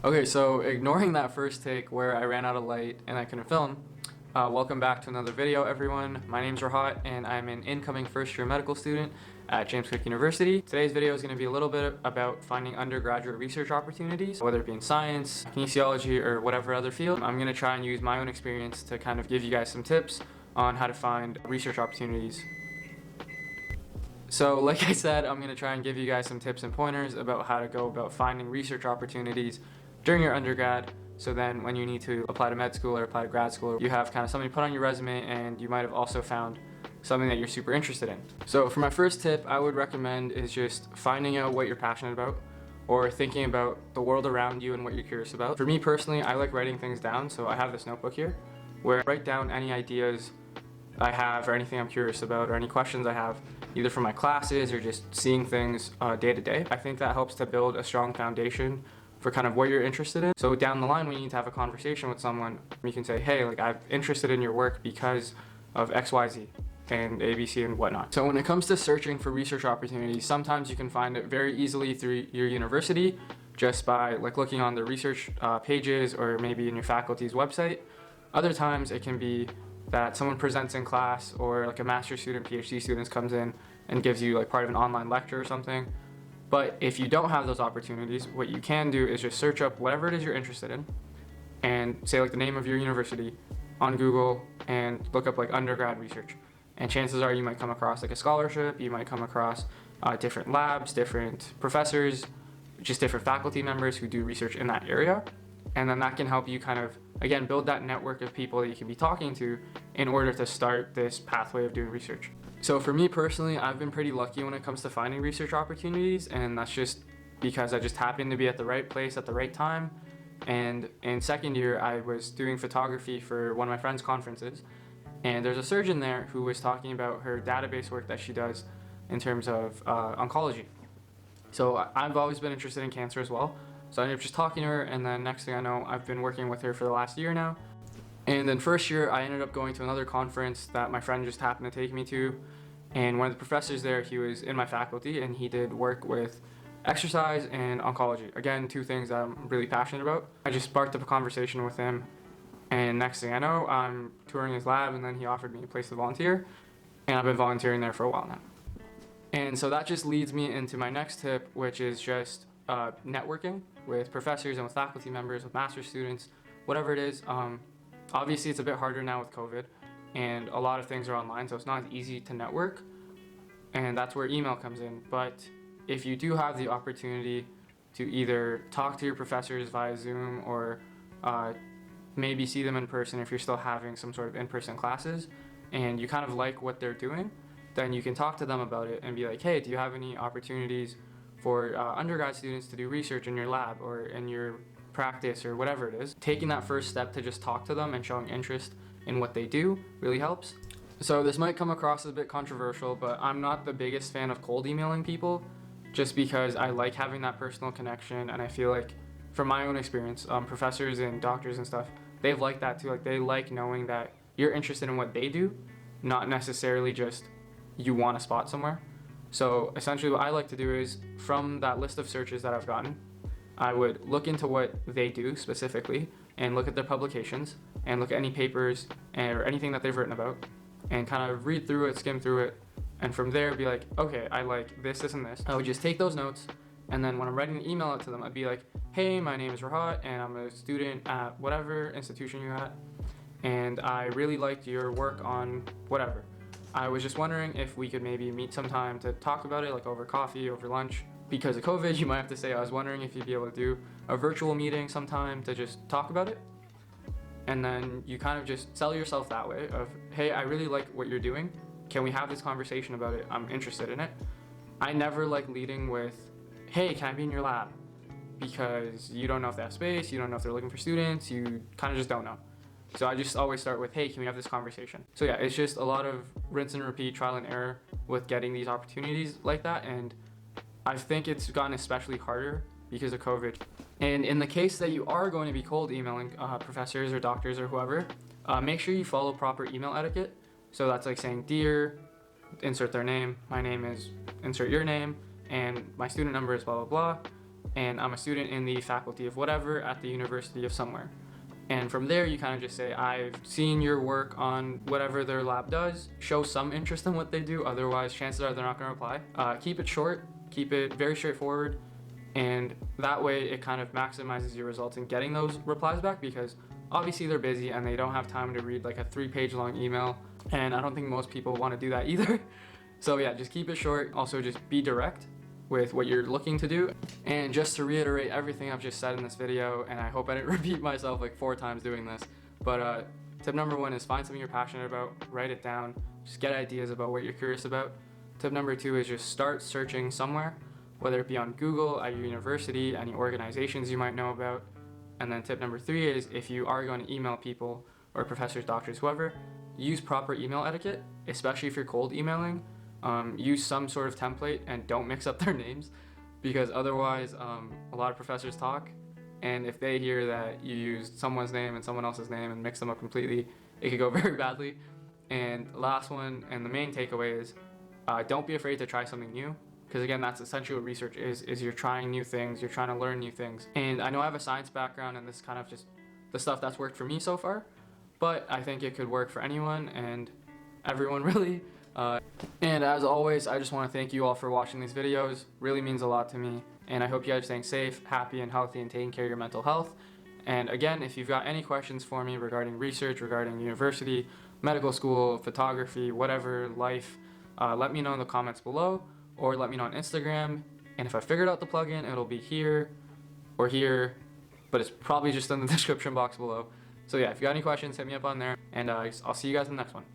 Okay, so ignoring that first take where I ran out of light and I couldn't film, welcome back to another video, everyone. My name's Rahat and I'm an incoming first-year medical student at James Cook University. Today's video is going to be a little bit about finding undergraduate research opportunities, whether it be in science, kinesiology, or whatever other field. I'm going to try and use my own experience to kind of give you guys some tips on how to find research opportunities. So like I said, I'm going to try and give you guys some tips and pointers about how to go about finding research opportunities during your undergrad, so then when you need to apply to med school or apply to grad school, you have kind of something to put on your resume and you might have also found something that you're super interested in. So for my first tip, I would recommend is just finding out what you're passionate about or thinking about the world around you and what you're curious about. For me personally, I like writing things down, so I have this notebook here where I write down any ideas I have or anything I'm curious about or any questions I have, either from my classes or just seeing things day to day. I think that helps to build a strong foundation for kind of what you're interested in. So down the line, when you need to have a conversation with someone, you can say, hey, like I'm interested in your work because of XYZ and ABC and whatnot. So when it comes to searching for research opportunities, sometimes you can find it very easily through your university just by like looking on the research pages or maybe in your faculty's website. Other times it can be that someone presents in class or like a master's student, PhD student comes in and gives you like part of an online lecture or something. But if you don't have those opportunities, what you can do is just search up whatever it is you're interested in and say like the name of your university on Google and look up like undergrad research. And chances are you might come across like a scholarship, you might come across different labs, different professors, just different faculty members who do research in that area. And then that can help you kind of, again, build that network of people that you can be talking to in order to start this pathway of doing research. So for me personally, I've been pretty lucky when it comes to finding research opportunities, and that's just because I just happened to be at the right place at the right time. And in second year, I was doing photography for one of my friend's conferences, and there's a surgeon there who was talking about her database work that she does in terms of oncology. So I've always been interested in cancer as well. So I ended up just talking to her, and then next thing I know, I've been working with her for the last year now. And then first year, I ended up going to another conference that my friend just happened to take me to. And one of the professors there, he was in my faculty, and he did work with exercise and oncology. Again, two things that I'm really passionate about. I just sparked up a conversation with him, and next thing I know, I'm touring his lab, and then he offered me a place to volunteer, and I've been volunteering there for a while now. And so that just leads me into my next tip, which is just networking with professors and with faculty members, with master's students, whatever it is. Obviously, it's a bit harder now with COVID, and a lot of things are online, so it's not as easy to network, and that's where email comes in. But if you do have the opportunity to either talk to your professors via Zoom or maybe see them in person if you're still having some sort of in-person classes, and you kind of like what they're doing, then you can talk to them about it and be like, hey, do you have any opportunities for undergrad students to do research in your lab or in your practice or whatever it is. Taking that first step to just talk to them and showing interest in what they do really helps. So this might come across as a bit controversial, but I'm not the biggest fan of cold emailing people just because I like having that personal connection, and I feel like from my own experience, professors and doctors and stuff, they've liked that too. Like they like knowing that you're interested in what they do, not necessarily just you want a spot somewhere. So essentially what I like to do is from that list of searches that I've gotten, I would look into what they do specifically and look at their publications and look at any papers or anything that they've written about and kind of read through it, skim through it, and from there be like, okay, I like this, this, and this. I would just take those notes, and then when I'm writing an email out to them, I'd be like, hey, my name is Rahat and I'm a student at whatever institution you're at, and I really liked your work on whatever. I was just wondering if we could maybe meet sometime to talk about it, like over coffee, over lunch. Because of COVID, you might have to say, I was wondering if you'd be able to do a virtual meeting sometime to just talk about it. And then you kind of just sell yourself that way of, hey, I really like what you're doing. Can we have this conversation about it? I'm interested in it. I never like leading with, hey, can I be in your lab? Because you don't know if they have space, you don't know if they're looking for students, you kind of just don't know. So I just always start with, hey, can we have this conversation? So yeah, it's just a lot of rinse and repeat, trial and error with getting these opportunities like that. And I think it's gotten especially harder because of COVID. And in the case that you are going to be cold emailing professors or doctors or whoever, make sure you follow proper email etiquette. So that's like saying, dear, insert their name, my name is, insert your name, and my student number is blah, blah, blah. and I'm a student in the faculty of whatever at the university of somewhere. And from there, you kind of just say, I've seen your work on whatever their lab does. Show some interest in what they do. Otherwise, chances are they're not going to reply. Keep it short. Keep it very straightforward. And that way, it kind of maximizes your results in getting those replies back, because obviously they're busy and they don't have time to read like a 3-page long email. And I don't think most people want to do that either. So yeah, just keep it short. Also, just be direct with what you're looking to do. And just to reiterate everything I've just said in this video, and I hope I didn't repeat myself like 4 times doing this, but tip number 1 is find something you're passionate about, write it down, just get ideas about what you're curious about. Tip number 2 is just start searching somewhere, whether it be on Google, at your university, any organizations you might know about. And then tip number 3 is, if you are going to email people or professors, doctors, whoever, use proper email etiquette, especially if you're cold emailing. Use some sort of template and don't mix up their names, because otherwise a lot of professors talk, and if they hear that you used someone's name and someone else's name and mix them up completely, it could go very badly. And last one, and the main takeaway is, don't be afraid to try something new, because again, that's essentially what research is you're trying new things, you're trying to learn new things. And I know I have a science background, and this is kind of just the stuff that's worked for me so far, but I think it could work for anyone and everyone really. And as always, I just want to thank you all for watching these videos. Really means a lot to me, and I hope you guys are staying safe, happy, and healthy, and taking care of your mental health. And again, if you've got any questions for me regarding research, regarding university, medical school, photography, whatever, life, let me know in the comments below, or let me know on Instagram. And if I figured out the plugin, it'll be here or here, but it's probably just in the description box below. So yeah, if you got any questions, hit me up on there, and I'll see you guys in the next one.